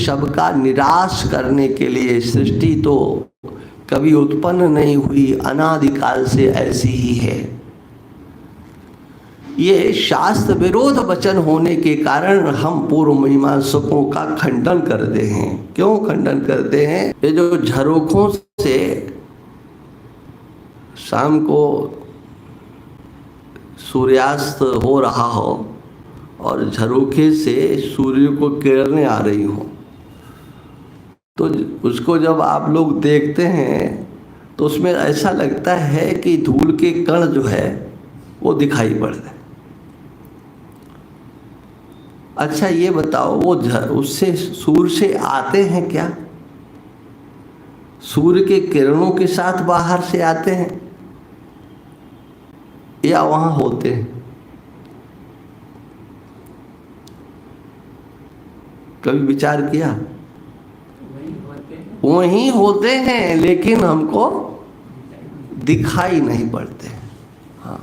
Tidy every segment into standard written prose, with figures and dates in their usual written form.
सब का निराश करने के लिए सृष्टि तो कभी उत्पन्न नहीं हुई, अनादिकाल से ऐसी ही है। ये शास्त्र विरोध वचन होने के कारण हम पूर्व मीमांसकों का खंडन करते हैं। क्यों खंडन करते हैं? ये जो झरोखों से शाम को सूर्यास्त हो रहा हो और झरोखे से सूर्य को किरणें आ रही हो, तो उसको जब आप लोग देखते हैं तो उसमें ऐसा लगता है कि धूल के कण जो है वो दिखाई पड़ते हैं। अच्छा ये बताओ, वो उससे सूर्य से आते हैं क्या? सूर्य के किरणों के साथ बाहर से आते हैं या वहां होते हैं? कभी विचार किया? वहीं होते हैं लेकिन हमको दिखाई नहीं पड़ते। हाँ,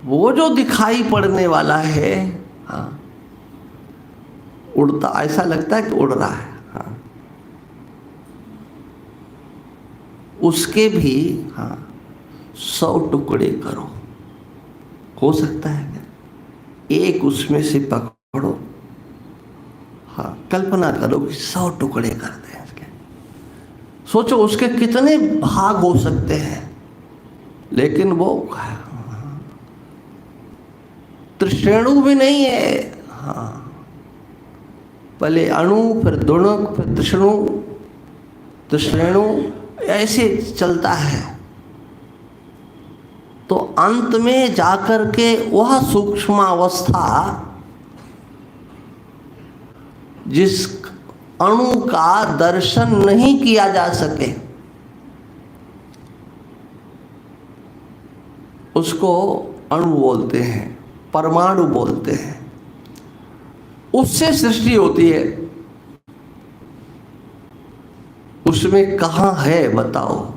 वो जो दिखाई पड़ने वाला है, हाँ, उड़ता, ऐसा लगता है कि उड़ रहा है। हाँ, उसके भी 100 टुकड़े करो, हो सकता है क्या? एक उसमें से पकड़ो, हाँ, कल्पना करो कि 100 टुकड़े कर दें इसके। सोचो उसके कितने भाग हो सकते हैं, लेकिन वो त्रिश्रेणु भी नहीं है। हाँ, पहले अणु, फिर द्विणुक, फिर त्रिश्रेणु, त्रिश्रेणु, ऐसे चलता है। तो अंत में जाकर के वह सूक्ष्म अवस्था जिस अणु का दर्शन नहीं किया जा सके, उसको अणु बोलते हैं, परमाणु बोलते हैं। उससे सृष्टि होती है। उसमें कहाँ है बताओ?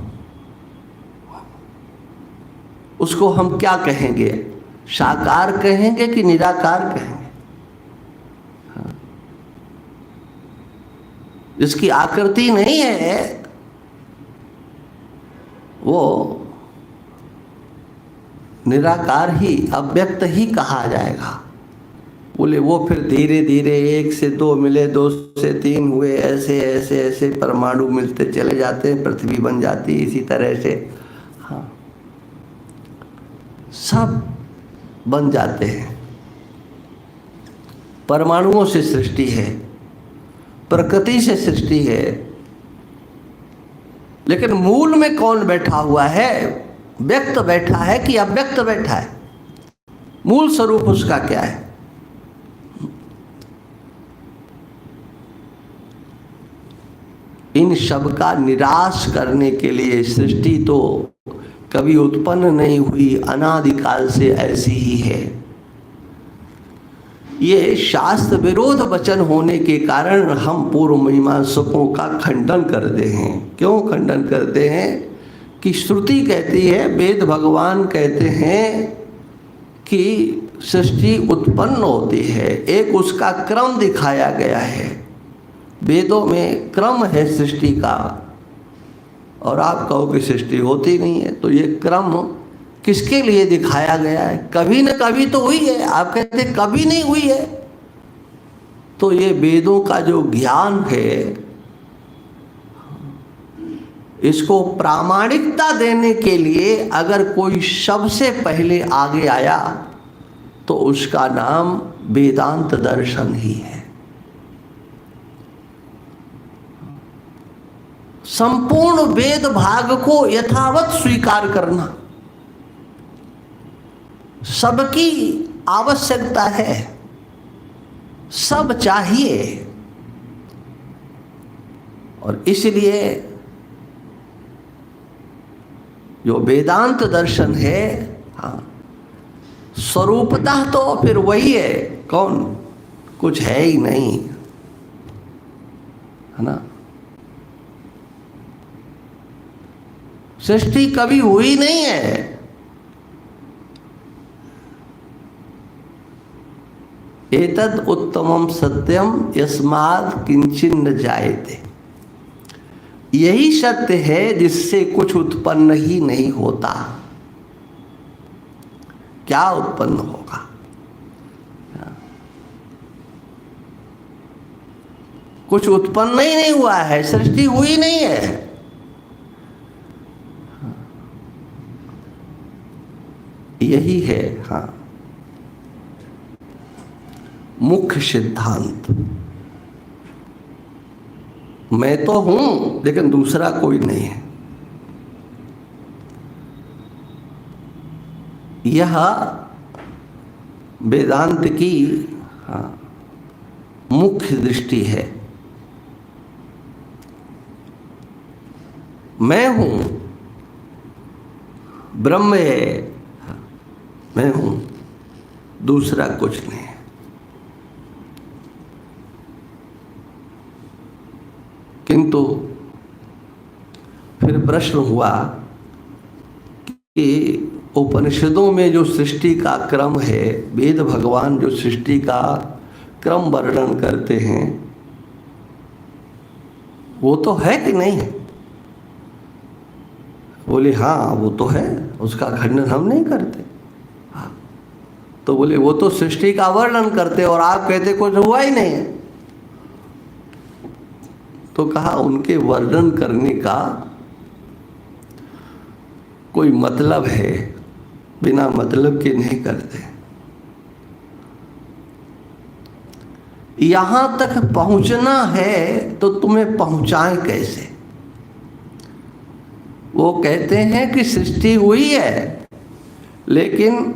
उसको हम क्या कहेंगे? साकार कहेंगे कि निराकार कहेंगे? जिसकी आकृति नहीं है वो निराकार ही, अव्यक्त ही कहा जाएगा। बोले वो फिर धीरे धीरे 1 से 2 मिले, 2 से 3 हुए, ऐसे ऐसे ऐसे परमाणु मिलते चले जाते हैं, पृथ्वी बन जाती है इसी तरह से। हाँ, सब बन जाते हैं। परमाणुओं से सृष्टि है, प्रकृति से सृष्टि है। लेकिन मूल में कौन बैठा हुआ है? व्यक्त बैठा है कि अव्यक्त बैठा है? मूल स्वरूप उसका क्या है? इन सब का निराश करने के लिए सृष्टि तो कभी उत्पन्न नहीं हुई, अनादिकाल से ऐसी ही है। ये शास्त्र विरोध वचन होने के कारण हम पूर्व मीमांसकों का खंडन करते हैं। क्यों खंडन करते हैं? कि श्रुति कहती है, वेद भगवान कहते हैं कि सृष्टि उत्पन्न होती है, एक उसका क्रम दिखाया गया है। वेदों में क्रम है सृष्टि का, और आप कहो कि सृष्टि होती नहीं है, तो ये क्रम किसके लिए दिखाया गया है? कभी न कभी तो हुई है। आप कहते कभी नहीं हुई है, तो ये वेदों का जो ज्ञान है, इसको प्रामाणिकता देने के लिए अगर कोई सबसे पहले आगे आया तो उसका नाम वेदांत दर्शन ही है। संपूर्ण वेद भाग को यथावत स्वीकार करना सबकी आवश्यकता है, सब चाहिए। और इसलिए जो वेदांत दर्शन है, हाँ, स्वरूपतः तो फिर वही है। कौन? कुछ है ही नहीं, है ना? सृष्टि कभी हुई नहीं है। एतद उत्तमम सत्यम यस्मात् किंचिन न जायते। यही सत्य है जिससे कुछ उत्पन्न ही नहीं होता। क्या उत्पन्न होगा? कुछ उत्पन्न ही नहीं हुआ है, सृष्टि हुई नहीं है। यही है हाँ मुख्य सिद्धांत। मैं तो हूं लेकिन दूसरा कोई नहीं है। यह वेदांत की हाँ मुख्य दृष्टि है। मैं हूं, ब्रह्म है, मैं हूं, दूसरा कुछ नहीं है। किंतु फिर प्रश्न हुआ कि उपनिषदों में जो सृष्टि का क्रम है, वेद भगवान जो सृष्टि का क्रम वर्णन करते हैं, वो तो है कि नहीं है? बोले हाँ वो तो है, उसका खंडन हम नहीं करते। हाँ तो बोले वो तो सृष्टि का वर्णन करते और आप कहते कुछ हुआ ही नहीं है। तो कहा उनके वर्णन करने का कोई मतलब है, बिना मतलब के नहीं करते। यहां तक पहुंचना है तो तुम्हें पहुंचाएं कैसे? वो कहते हैं कि सृष्टि हुई है, लेकिन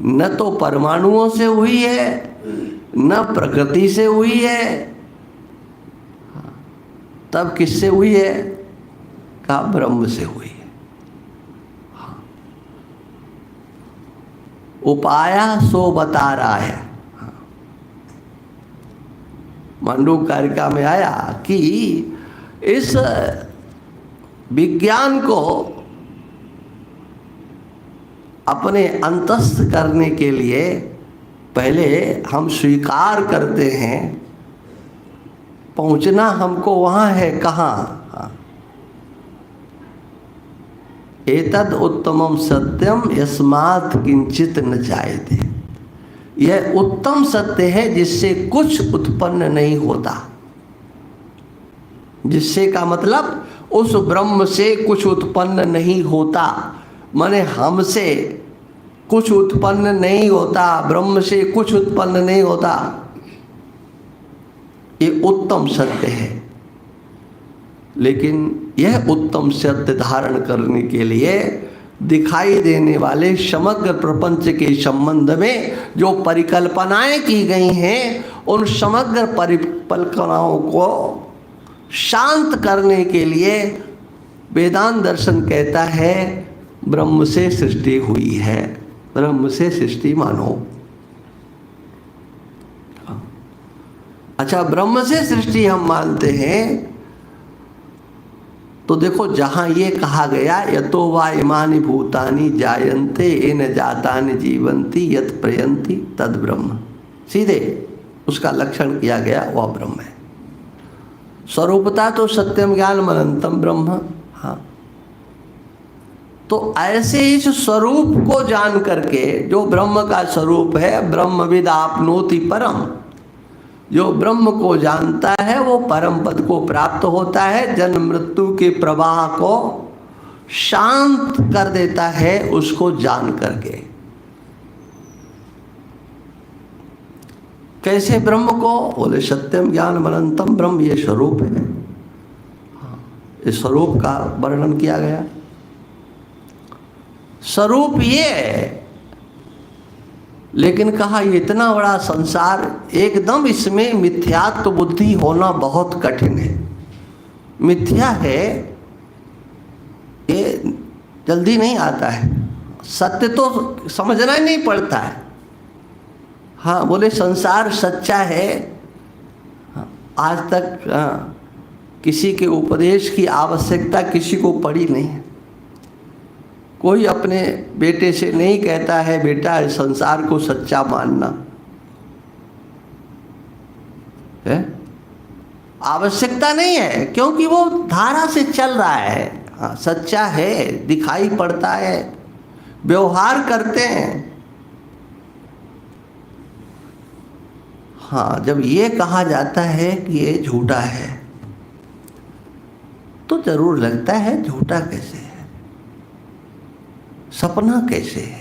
न तो परमाणुओं से हुई है, न प्रकृति से हुई है। तब किससे हुई है? कहा ब्रह्म से हुई है। उपाया सो बता रहा है। मांडूक्यकारिका में आया कि इस विज्ञान को अपने अंतस्थ करने के लिए पहले हम स्वीकार करते हैं, पहुंचना हमको वहां है। कहाँ? एतद उत्तमम सत्यम यस्मात् किंचित न जायते। यह उत्तम सत्य है जिससे कुछ उत्पन्न नहीं होता। जिससे का मतलब उस ब्रह्म से कुछ उत्पन्न नहीं होता, माने हमसे कुछ उत्पन्न नहीं होता, ब्रह्म से कुछ उत्पन्न नहीं होता। ये उत्तम सत्य है। लेकिन यह उत्तम सत्य धारण करने के लिए दिखाई देने वाले समग्र प्रपंच के संबंध में जो परिकल्पनाएं की गई हैं, उन समग्र परिकल्पनाओं को शांत करने के लिए वेदांत दर्शन कहता है ब्रह्म से सृष्टि हुई है। ब्रह्म से सृष्टि मानो। अच्छा, ब्रह्म से सृष्टि हम मानते हैं तो देखो जहां ये कहा गया यतो वा इमानि भूतानि जायन्ते येन जातानि जीवन्ति यत् प्रयन्ति तद ब्रह्म, सीधे उसका लक्षण किया गया वह ब्रह्म है। स्वरूपता तो सत्यम ज्ञानम अनंतम ब्रह्म। हाँ, तो ऐसे इस स्वरूप को जान करके जो ब्रह्म का स्वरूप है, ब्रह्मविद आपनोति परम, जो ब्रह्म को जानता है वो परम पद को प्राप्त होता है, जन्म मृत्यु के प्रवाह को शांत कर देता है उसको जान करके। कैसे ब्रह्म को? बोले सत्यम ज्ञान अनंतम ब्रह्म, ये स्वरूप है। इस स्वरूप का वर्णन किया गया। स्वरूप ये है, लेकिन कहा इतना बड़ा संसार, एकदम इसमें मिथ्यात्व बुद्धि होना बहुत कठिन है। मिथ्या है, ये जल्दी नहीं आता है। सत्य तो समझना ही नहीं पड़ता है। हाँ, बोले संसार सच्चा है। आज तक किसी के उपदेश की आवश्यकता किसी को पड़ी नहीं है। कोई अपने बेटे से नहीं कहता है बेटा इस संसार को सच्चा मानना। है? आवश्यकता नहीं है, क्योंकि वो धारा से चल रहा है। हाँ, सच्चा है, दिखाई पड़ता है, व्यवहार करते हैं। हाँ, जब ये कहा जाता है कि ये झूठा है, तो जरूर लगता है झूठा कैसे है, सपना कैसे है।